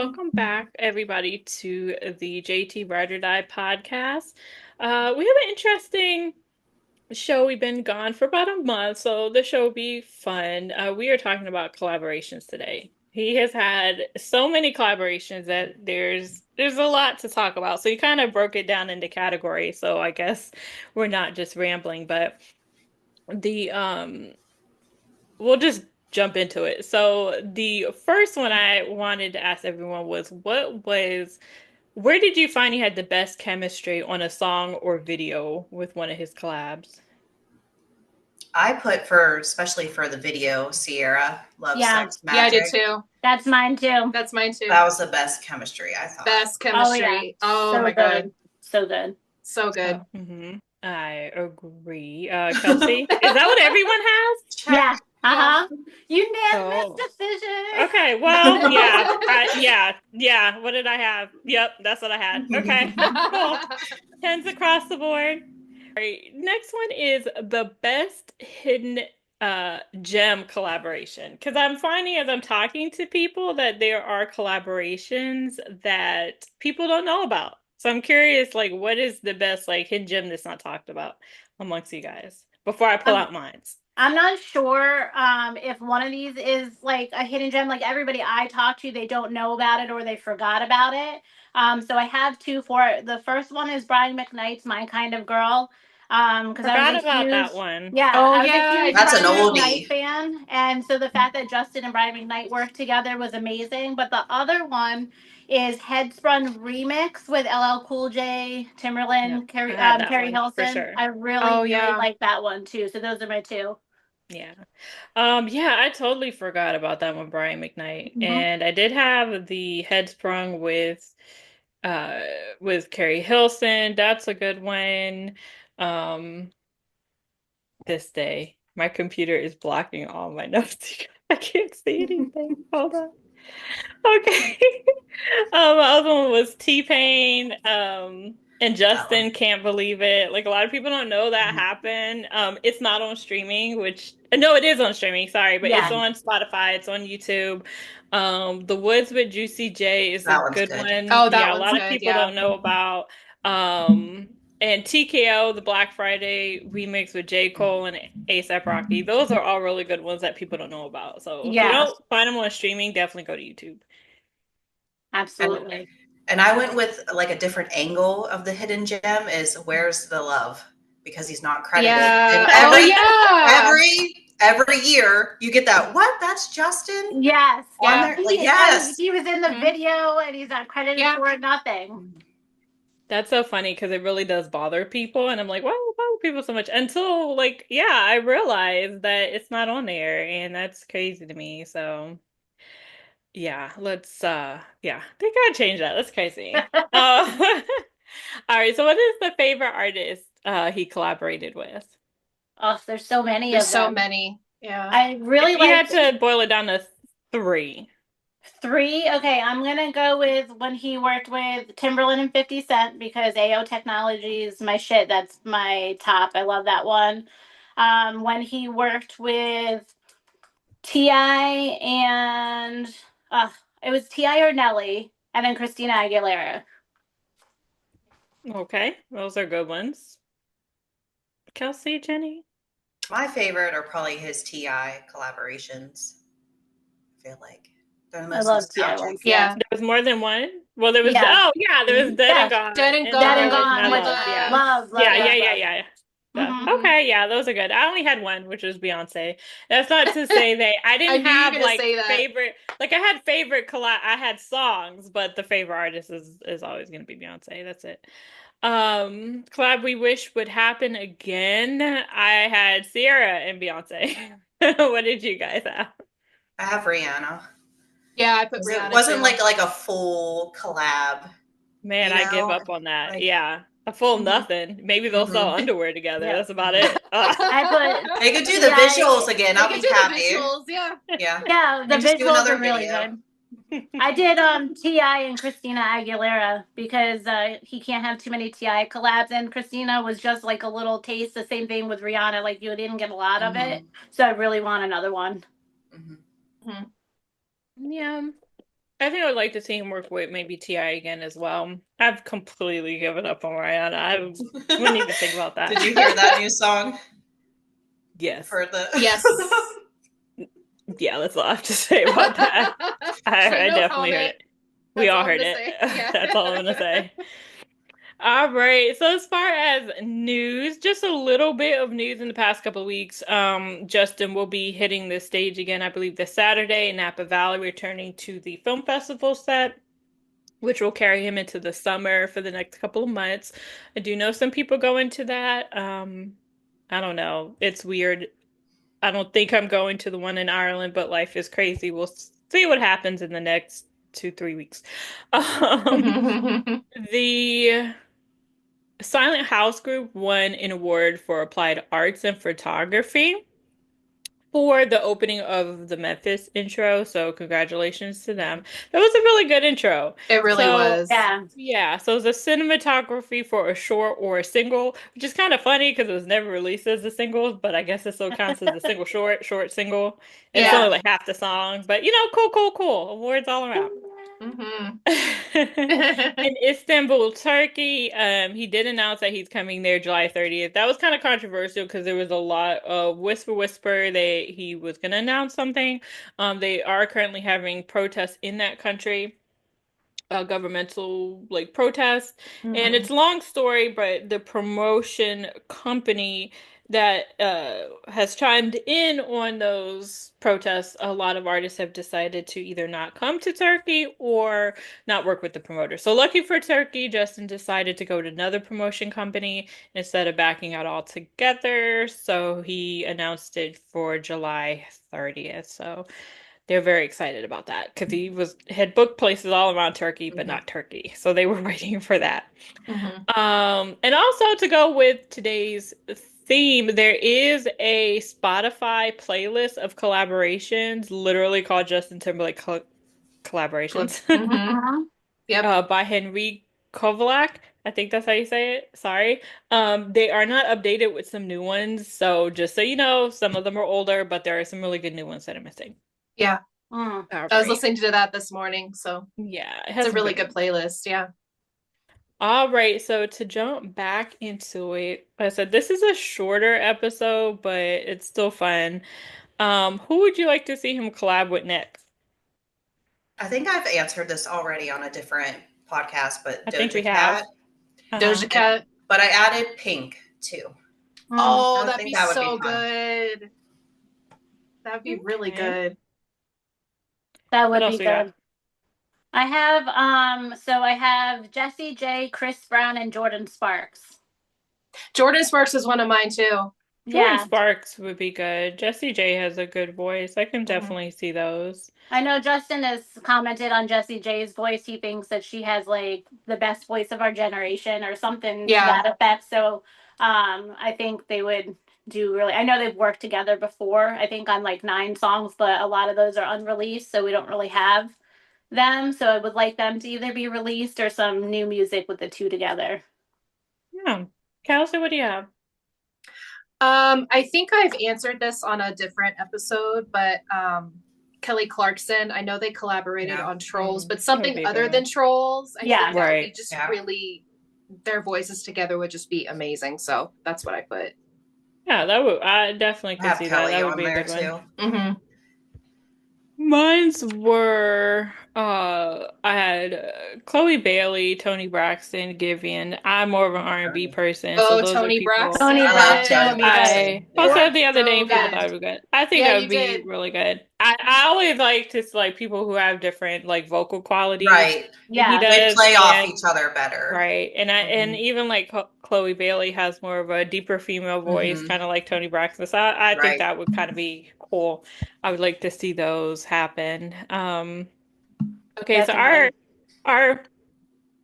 Welcome back, everybody, to the JT Ride or Die podcast. We have an interesting show. We've been gone for about a month, so the show will be fun. We are talking about collaborations today. He has had so many collaborations that there's a lot to talk about. So you kind of broke it down into categories. So I guess we're not just rambling, but the we'll just jump into it. So the first one I wanted to ask everyone was where did you find he had the best chemistry on a song or video with one of his collabs? I put for, especially for the video, Sierra, Love, Yeah. Sex, Yeah, I did Magic. too. That's mine too. That's mine too. That was the best chemistry, I thought. Best Oh yeah. chemistry. Oh So my God. good. So good. So good. I agree. Kelsey, is that what everyone has? Check. Yeah. Uh-huh. Unanimous Oh. decision. Okay, well, yeah. What did I have? Yep, that's what I had. Okay, cool. Tens across the board. All right, next one is the best hidden gem collaboration. Because I'm finding as I'm talking to people that there are collaborations that people don't know about. So I'm curious, like, what is the best like hidden gem that's not talked about amongst you guys before I pull out mine? I'm not sure if one of these is like a hidden gem. Like everybody I talk to, they don't know about it or they forgot about it. So I have two for it. The first one is Brian McKnight's "My Kind of Girl." Because I Forgot was a about that huge, one. yeah, Oh I was a yeah, I huge That's an Brian did too. McKnight oldie. fan, and so the fact that Justin and Brian McKnight worked together was amazing. But the other one is Headspun Remix with LL Cool J, Yep, Timberland, I had that Carrie one for Hilson. sure. I really, Oh really yeah. like that one too. So those are my two. Yeah. Yeah, I totally forgot about that one, Brian McKnight. Mhm. And I did have the Headsprung uh with Carrie Hilson. That's a good one. Um, this day. My computer is blocking all my notes. I can't see anything. Hold on. Okay. My other one was T-Pain. And That one. Justin Can't Believe It. Like a lot of people don't know that Mhm. happened. It's not on streaming, which no, it is on streaming, sorry, but it's Yeah. on Spotify, it's on YouTube. The Woods with Juicy J is a That one's good good. one. Oh, that Yeah, a one's lot of good. people Yeah. don't know about. Um, and TKO, the Black Friday remix with J. Cole and A$AP Rocky. Those are all really good ones that people don't know about. So if you Yeah, don't find them on streaming, definitely go to YouTube. And absolutely. and I went with like a different angle of the hidden gem is Where's the Love? Because he's not credited. And Yeah. Oh every yeah. every every year you get that, what? That's Justin Yes, on Yeah. there? Like, and yes. he was in the Hmm. video, and he's not credited Yeah. for it. Nothing. That's so funny because it really does bother people. And I'm like, why do it bother people so much? Until, like, yeah, I realized that it's not on there. And that's crazy to me. So, yeah, yeah, they gotta change that. That's crazy. All right. So, what is the favorite artist he collaborated with? Oh, there's so many There's of so them. many. Yeah. I really If you like had to boil it down to three, three. Okay, I'm gonna go with when he worked with Timberland and 50 Cent because AO Technology is my shit. That's my top. I love that one. When he worked with Ti and uh, it was Ti or Nelly, and then Christina Aguilera. okay, those are good ones. Kelsey, Jenny. My favorite are probably his TI collaborations. I feel like they're the I most love Ti nostalgic. ones. Yeah, Yeah. There was more than one. Well, there was yeah, oh yeah, there was Dead and yeah. Gone Dead and and Dead and Gone. My Gone with Love. Yeah, Love. love, love, yeah, yeah, love, Yeah. yeah, love. yeah. Yeah. Hmm. Hmm. Okay, yeah, those are good. I only had one, which was Beyonce. That's not to say that I I didn't knew you were have gonna like say that. favorite. Like I had favorite collab. I had songs, but the favorite artist is always gonna be Beyonce. That's it. Collab we wish would happen again. I had Sierra and Beyonce. What did you guys have? I have Rihanna. Yeah, I put 'Cause it Rihanna wasn't too. like a full collab, Man, you I give know? up on that. Like, Yeah. A full Hmm. nothing. Maybe they'll sell mhm, underwear together. Yeah, That's about mhm. it. I put They could do the visuals Ti. again. They I'll could be do the happy. visuals. Yeah. Yeah. Yeah, the And just do visuals are another really video. good. I did Ti and Christina Aguilera because he can't have too many Ti collabs, and Christina was just like a little taste. The same thing with Rihanna, like you didn't get a lot of it, Hmm. so I really want another one. Hmm. Mhm. Yeah. I think I would like to see him work with maybe T.I. again as well. I've completely given up on Rihanna. I wouldn't even think about that. Did you hear that new song? Yes. For the Yes. Yeah, that's all I have to say about that. I No definitely comment. heard it. We That's all all I'm heard gonna it. say. Yeah. That's all I'm gonna say. All right. So as far as news, just a little bit of news in the past couple of weeks. Justin will be hitting the stage again, I believe, this Saturday in Napa Valley, returning to the film festival set, which will carry him into the summer for the next couple of months. I do know some people go into that. I don't know. It's weird. I don't think I'm going to the one in Ireland, but life is crazy. We'll see what happens in the next 2, 3 weeks. The Silent House Group won an award for applied arts and photography for the opening of the Memphis intro. So congratulations to them. That was a really good intro. It really So was. yeah, so it's a cinematography for a short or a single, which is kind of funny because it was never released as a single, but I guess it still counts as a single short single. And it's Yeah. only like half the song, but cool. Awards all around. Mm-hmm. In Istanbul, Turkey, he did announce that he's coming there July 30th. That was kind of controversial because there was a lot of whisper that he was going to announce something. They are currently having protests in that country, governmental like protests. And it's a long story, but the promotion company that has chimed in on those protests, a lot of artists have decided to either not come to Turkey or not work with the promoter. So lucky for Turkey, Justin decided to go to another promotion company instead of backing out altogether. So he announced it for July 30th. So they're very excited about that because he had booked places all around Turkey, but not Turkey. So they were waiting for that. And also to go with today's theme, there is a Spotify playlist of collaborations, literally called Justin Timberlake collaborations, Yep. by Henry Kovalak. I think that's how you say it. Sorry. They are not updated with some new ones, so just so you know, some of them are older, but there are some really good new ones that are missing. Yeah. All I was right. listening to that this morning, so Yeah, it it's has a some really good good playlist. Yeah. All right, so to jump back into it, like I said this is a shorter episode, but it's still fun. Who would you like to see him collab with next? I think I've answered this already on a different podcast, but I think we Doja have. Cat. Doja Cat. But I added Pink too. Oh, I that'd think be that would be so fun. good. That'd be really Okay. good. That What would else be we got? good. I have Jessie J, Chris Brown, and Jordan Sparks. Jordan Sparks is one of mine too. Jordan Yeah. Sparks would be good. Jessie J has a good voice. I can definitely see those. I know Justin has commented on Jessie J's voice. He thinks that she has like the best voice of our generation or something to that effect. So I think they would do really, I know they've worked together before, I think on like 9 songs, but a lot of those are unreleased, so we don't really have them. So I would like them to either be released or some new music with the two together. Yeah. Kelsey, what do you have? I think I've answered this on a different episode, but Kelly Clarkson, I know they collaborated on Trolls, but something other than Trolls. I think that would be just really, their voices together would just be amazing. So that's what I put. Yeah, that would, I definitely could have see Kelly that. That would on be a there good one. too. Mine's were I had Chloe Bailey, Tony Braxton, Giveon. I'm more of an R&B person, so Oh, those are Tony people Braxton. Tony I love Braxton would Tony be good. Braxton. I posted the other day and people good. thought it would be good. I think Yeah, that you would be did. really good. I always like to like people who have different like vocal qualities Right. than he Yeah. They does, play off and each other better. right. And even like Chloe Bailey has more of a deeper female voice, kind of like Tony Braxton. So I think Right. that would kind of be cool. I would like to see those happen. Okay, so Definitely. our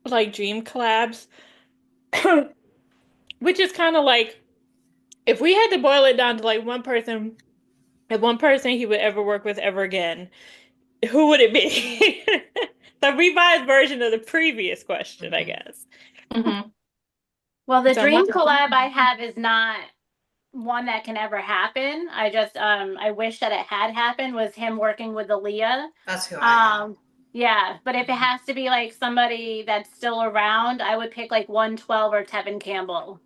like dream collabs, which is kind of like if we had to boil it down to like one person, if one person he would ever work with ever again, who would it be? The revised version of the previous question, I guess. Well, the So dream collab I have is not one that can ever happen. I just I wish that it had happened was him working with Aaliyah. That's who I am. Yeah, but if it has to be like somebody that's still around, I would pick like 112 or Tevin Campbell.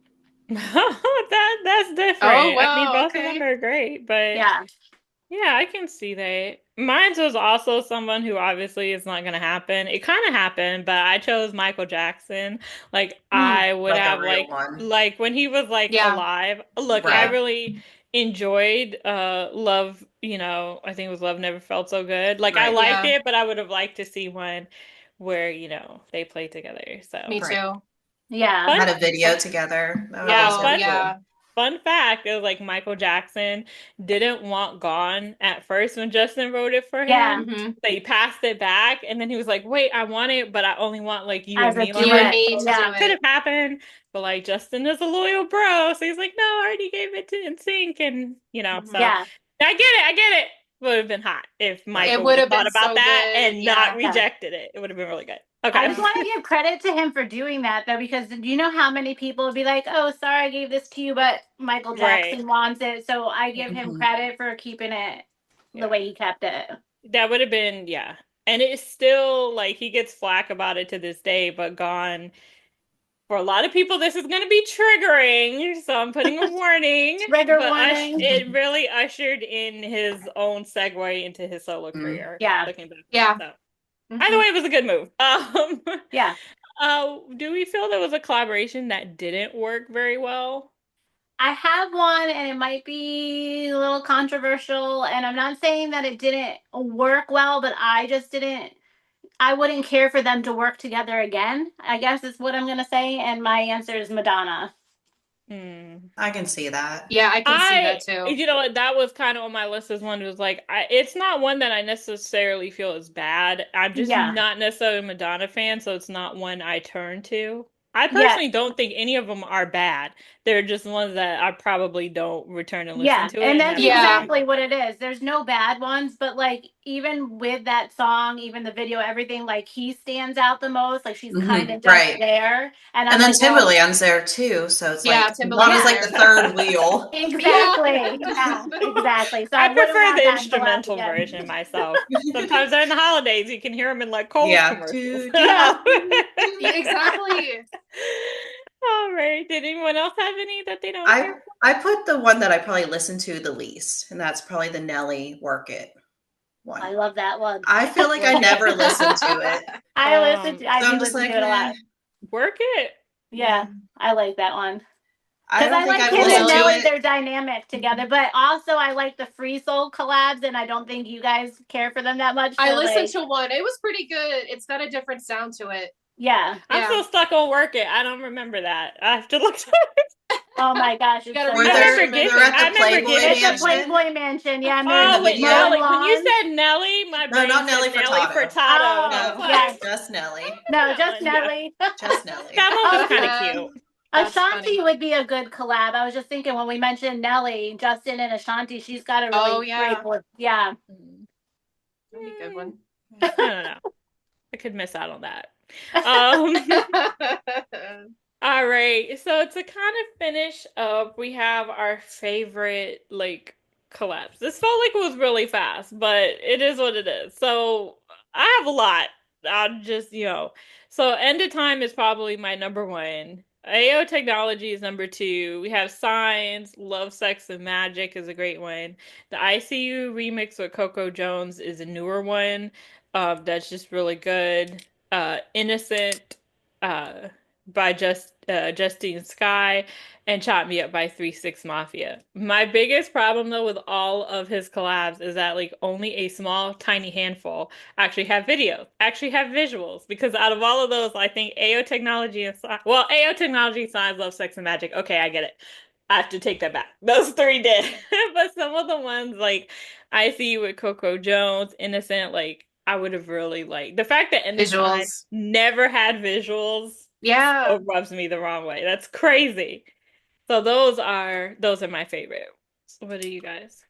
That's different. Oh, wow, I mean, both of them are great, but Yeah. yeah, I can see that. Mine was also someone who obviously is not going to happen. It kind of happened, but I chose Michael Jackson. Like I would Like a have real one. like when he was like Yeah. alive. Look, I Right. really enjoyed Love, I think it was Love Never Felt So Good. Like I Right. liked Yeah. it, but I would have liked to see one where, they played together. So Me Right. too. Yeah. fun Had a video together. That would have been yeah, so Oh, fun yeah. cool. Fun fact is like Michael Jackson didn't want Gone at first when Justin wrote it for Yeah. him. Mm-hmm. So he passed it back and then he was like, wait, I want it, but I only want like you As and a me on You and it. duet. me So to Yeah. do it could it. have happened. But like Justin is a loyal bro. So he's like, no, I already gave it to NSYNC and so Mm-hmm. Yeah. I get it. Would have been hot if Right. It Michael would would have have thought been about so that good. and not Yeah. Yeah. rejected it. It would have been really good. I Okay. just want to give credit to him for doing that though, because you know how many people would be like, "Oh, sorry, I gave this to you, but Michael Right. Jackson wants it." So I give him Mhm. credit for keeping it the Yeah. way he kept it. That would have been, yeah. And it's still like he gets flack about it to this day, but Gone, for a lot of people, this is going to be triggering. So I'm putting a warning. Trigger But warning. it really ushered in his own segue into his solo career, Yeah. looking back. Yeah. So either Mm-hmm. way, it was a good move. Yeah. Do we feel there was a collaboration that didn't work very well? I have one and it might be a little controversial, and I'm not saying that it didn't work well, but I wouldn't care for them to work together again, I guess is what I'm going to say. And my answer is Madonna. Hmm. I can see that. Yeah, I can see that too. That was kind of on my list as one. It was like, it's not one that I necessarily feel is bad. I'm just Yeah. not necessarily a Madonna fan, so it's not one I turn to. I Yeah. personally don't think any of them are bad. They're just ones that I probably don't return and listen Yeah, to it and and that's have no Yeah. opinion. exactly what it is. There's no bad ones, but like even with that song, even the video, everything, like he stands out the most. Like she's kind of just Right. there, and I'm And then like, well, Timberland's there too. So it's Yeah, like Timberlake's Madonna's like yeah, the there. third wheel. Yeah. exactly, yeah, exactly. So I I wouldn't prefer want the that collab instrumental again. version myself. Sometimes during the holidays, you can hear them in like Kohl's Yeah. commercials. Yeah. Yeah, exactly. All right. Did anyone else have any that they don't care I put the one that I probably listen to the least, and that's probably the Nelly Work It one. I love that one. I feel like I never listened to it. I So do I'm just listen like, to it a lot. Work It? Yeah, I like that one. I Because don't I think like I've him and listened to Nelly. Nelly, it. they're dynamic together. But also, I like the Free Soul collabs, and I don't think you guys care for them that much. I So, listened like, to one. It was pretty good. It's got a different sound to it. yeah. I'm Yeah. still stuck on Work It. I don't remember that. I have to look. Oh my gosh, You it's gotta so Where I good. refresh your remember they're giving. at I the remember Playboy giving It's a some. Mansion Playboy mansion, yeah, and in there's the Oh wait, video. Nelly. When you mowing said Nelly, my No, brain not said Nelly Nelly Furtado. Furtado, and I was Oh, No, like, yes. just Nelly. No, that just one. Yeah, Nelly. Just Nelly. that one was Oh, kind of see, cute. That's Ashanti funny. would be a good collab. I was just thinking when we mentioned Nelly, Justin and Ashanti, she's got a Oh, really great yeah. voice. Yeah. That'd be a good one. I don't know. I could miss out on that. Um, all right. So to kind of finish up, we have our favorite like collabs. This felt like it was really fast, but it is what it is. So I have a lot. I'll just, so End of Time is probably my number one. AO Technology is number two. We have Signs, Love, Sex, and Magic is a great one. The ICU remix with Coco Jones is a newer one. That's just really good. Innocent. By Justine Sky and Chop Me Up by 3 6 Mafia. My biggest problem though with all of his collabs is that like only a small tiny handful actually have videos, actually have visuals because out of all of those I think AO Technology and AO Technology, Signs, Love, Sex and Magic. Okay, I get it. I have to take that back. Those three did. But some of the ones like I See You with Coco Jones, Innocent, like I would have really liked the fact that In the Time Visuals. never had visuals Yeah. so rubs me the wrong way. That's crazy. So those are my favorite. So what do you guys?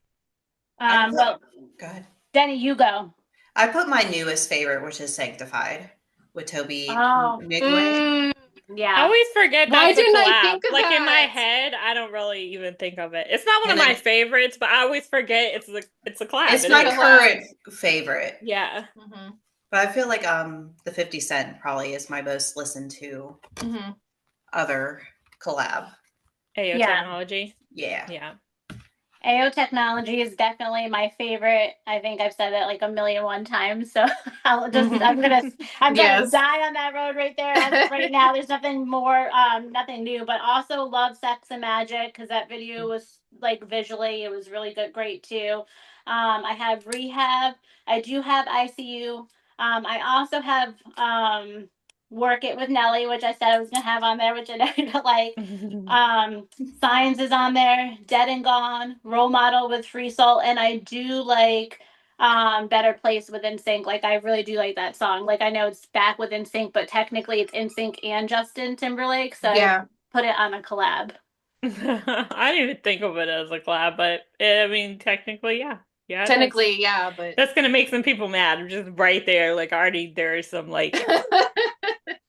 Well, Go ahead. Denny, you go. I put my newest favorite, which is Sanctified with Toby Oh, Migway. I yeah. always forget Why that's a didn't I collab. think of Like in my that? head, I don't really even think of it. It's not one And of my then favorites, but I always forget it's a collab. it's It my is. current favorite. Yeah. Mhm. But I feel like the 50 Cent probably is my most listened to other collab. AO Technology. Yeah. Yeah. AO Technology is definitely my favorite. I think I've said that like a million one times. So I'm gonna die on that road right there. As of right now, there's nothing more, nothing new. But also love Sex and Magic because that video was like visually, it was really good, great too. I have Rehab. I do have ICU. I also have Work It with Nelly, which I said I was gonna have on there, which I never like. Signs is on there, Dead and Gone, Role Model with Free Salt, and I do like Better Place with NSYNC. Like I really do like that song. Like I know it's back with NSYNC, but technically it's NSYNC and Justin Timberlake, so I put it on a collab. I didn't even think of it as a collab, but I mean technically, yeah. Yeah, technically, yeah, but that's gonna make some people mad. Just right there, like already there's some like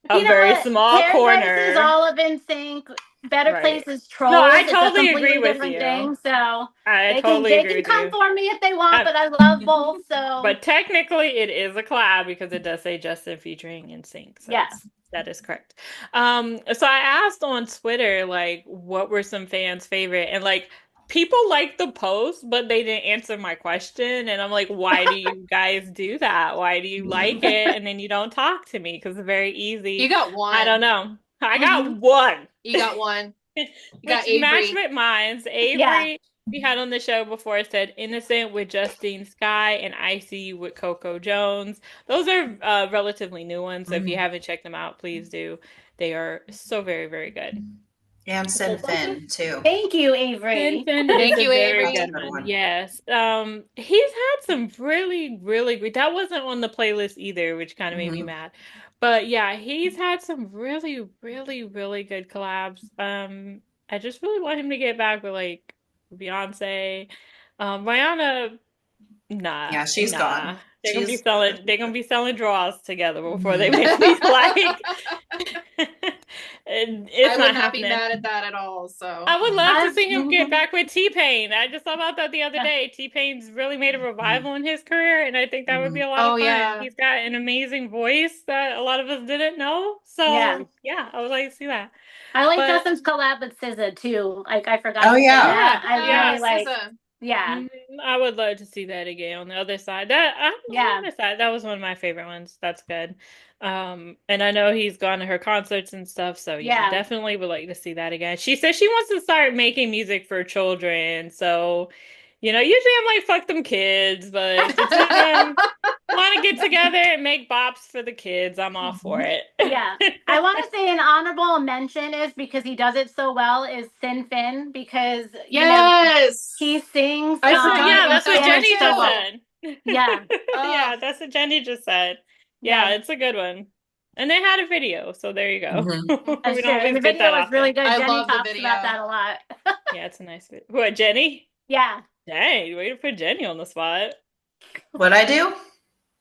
a very small corner. Is all of NSYNC. Better Place is Trolls. No, I it's totally a agree with different you. thing. So I totally agree they with can you. come for me if they want, but I love both. So, but technically, it is a collab because it does say Justin featuring NSYNC. So yes, that is correct. So I asked on Twitter like, what were some fans' favorite, and like people liked the post, but they didn't answer my question. And I'm like, why do you guys do that? Why do you like it and then you don't talk to me? Because it's very easy. You got one. I don't know. I got one. You got one. You got Which matched with mine. Avery, we had on the show before, said Innocent with Justine Skye and ICU with Coco Jones. Those are relatively new ones, so if you haven't checked them out, please do. They are so very, very good. And Sin Finn too. Thank you, Avery. Thank you, Avery. Good one. Yes. He's had some really, really great. That wasn't on the playlist either, which kind of made me mad. But yeah, he's had some really, really, really good collabs. I just really want him to get back with like Beyonce. Rihanna, nah. Yeah, she's gone. They're gonna be selling draws together before they make me like it's I not would not happening. be mad at that at all. So I would love to see him get back with T-Pain. I just thought about that the other day. T-Pain's really made a revival in his career, and I think that would be a lot of fun. Yeah. He's got an amazing voice that a lot of us didn't know. So yeah, I would like to see that. I like Justin's collab with SZA too. Like I forgot. Oh yeah, that. I really like. SZA. Yeah, I would love to see that again on the other side. On the other side, that was one of my favorite ones. That's good. And I know he's gone to her concerts and stuff, so yeah, definitely would like to see that again. She says she wants to start making music for children, so usually I'm like, fuck them kids, but if the children want to get together and make bops for the kids, I'm all for it. Yeah. I want to say an honorable mention is because he does it so well is Sin Finn because he sings. That's what Jenny just said. Yeah. Yeah, that's what Jenny just said. Yeah, it's a good one. And they had a video, so there you go. We don't always the video was really good. Jenny talks about that a lot. Yeah, it's a nice video. What, Jenny? Yeah. Dang, way to put Jenny on the spot. What'd I do?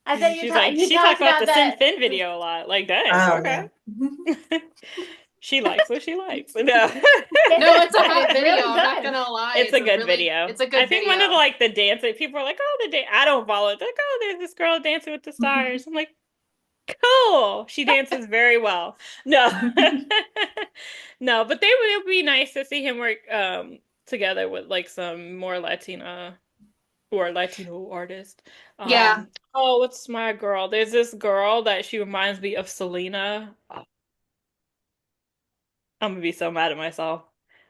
I said she talks about the Sin Finn video a lot. Like, dang, okay. Yeah. She likes what she likes. No, it's a good video. I'm not gonna lie. It's a good video. It's a good video. I think one of the dancing people are like, oh, I don't follow it. They're like, oh, there's this girl dancing with the stars. I'm like, cool. She dances very well. No, no, but it would be nice to see him work together with like some more Latina or Latino artist. Oh, what's my girl? There's this girl that she reminds me of Selena. I'm gonna be so mad at myself.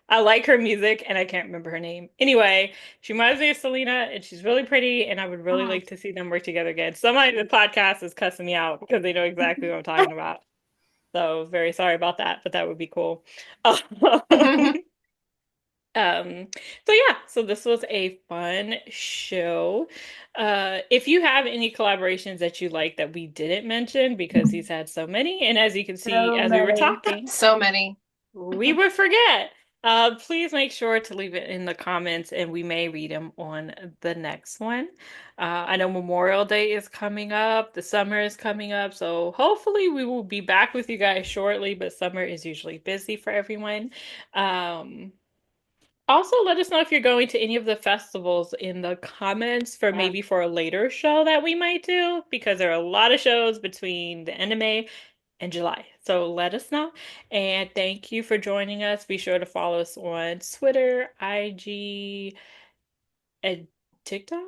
I like her music and I can't remember her name. Anyway, she reminds me of Selena and she's really pretty and I would really like to see them work together again. Somebody in the podcast is cussing me out because they know exactly what I'm talking about. So very sorry about that, but that would be cool. So this was a fun show. If you have any collaborations that you like that we didn't mention because he's had so many, and as you can see as we were talking, so many, we would forget. Please make sure to leave it in the comments and we may read them on the next one. I know Memorial Day is coming up, the summer is coming up, so hopefully we will be back with you guys shortly, but summer is usually busy for everyone. Also, let us know if you're going to any of the festivals in the comments for maybe for a later show that we might do, because there are a lot of shows between the end of May and July. So let us know. And thank you for joining us. Be sure to follow us on Twitter, IG, and TikTok.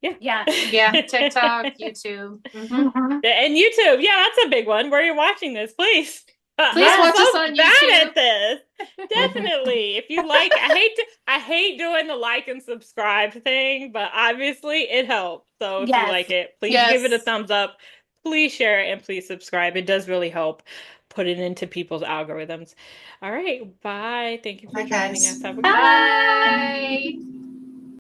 Yeah. Yeah. Yeah, TikTok, YouTube. And YouTube. Yeah, that's a big one. Where you're watching this, please. Please I'm watch us so on bad YouTube. at this. Definitely. If you like, I hate doing the like and subscribe thing, but obviously it helps. So if you like it, please give it a thumbs up. Please share it and please subscribe. It does really help put it into people's algorithms. All right, bye. Thank you for Bye, joining guys. us. Have a good Bye.